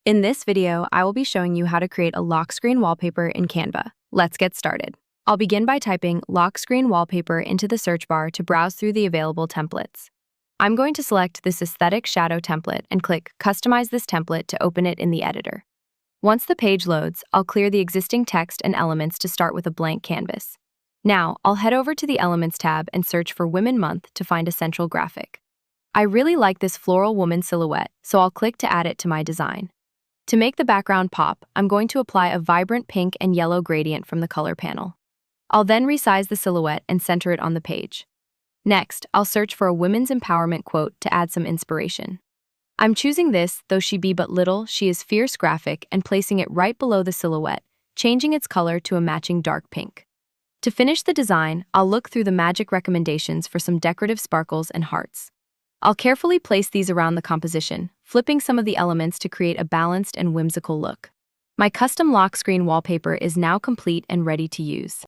In this video, I will be showing you how to create a lock screen wallpaper in Canva. Let's get started. I'll begin by typing lock screen wallpaper into the search bar to browse through the available templates. I'm going to select this aesthetic shadow template and click Customize this template to open it in the editor. Once the page loads, I'll clear the existing text and elements to start with a blank canvas. Now, I'll head over to the Elements tab and search for Women Month to find a central graphic. I really like this floral woman silhouette, so I'll click to add it to my design. To make the background pop, I'm going to apply a vibrant pink and yellow gradient from the color panel. I'll then resize the silhouette and center it on the page. Next, I'll search for a women's empowerment quote to add some inspiration. I'm choosing this, though she be but little, she is fierce graphic, and placing it right below the silhouette, changing its color to a matching dark pink. To finish the design, I'll look through the magic recommendations for some decorative sparkles and hearts. I'll carefully place these around the composition, flipping some of the elements to create a balanced and whimsical look. My custom lock screen wallpaper is now complete and ready to use.